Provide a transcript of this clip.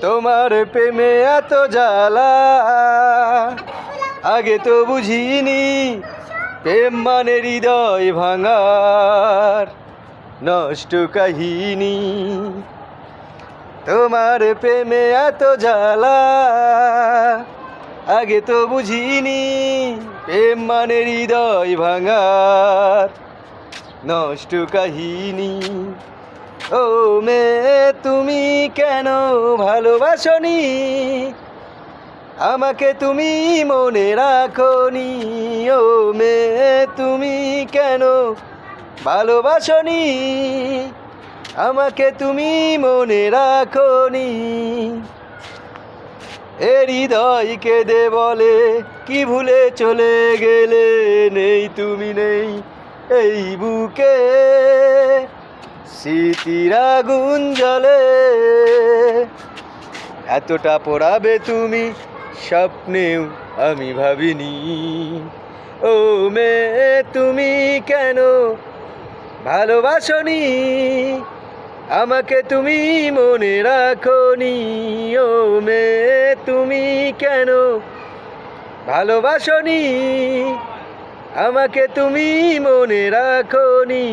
তোমার প্রেমে এত জ্বালা আগে তো বুঝিনি। প্রেম মানে হৃদয় ভাঙার নষ্ট কাহিনী। তোমার প্রেমে এত জ্বালা আগে তো বুঝিনি। প্রেম মানে হৃদয় ভাঙার নষ্ট কাহিনী। ও মেয়ে তুমি কেন ভালোবাসনি? আমাকে তুমি মনে রাখনি। ও মেয়ে তুমি কেন ভালোবাসনি? আমাকে তুমি মনে রাখনি। এ হৃদয় কেঁদে বলে কি ভুলে চলে গেলে। নেই তুমি নেই এই বুকে, স্মৃতির আগুন জ্বলে। এতটা পোড়াবে তুমি স্বপ্নেও আমি ভাবিনি। ও মেয়ে তুমি কেন ভালোবাসনি? আমাকে তুমি মনে রাখনি। ও মেয়ে তুমি কেন ভালোবাসনি? আমাকে তুমি মনে রাখনি।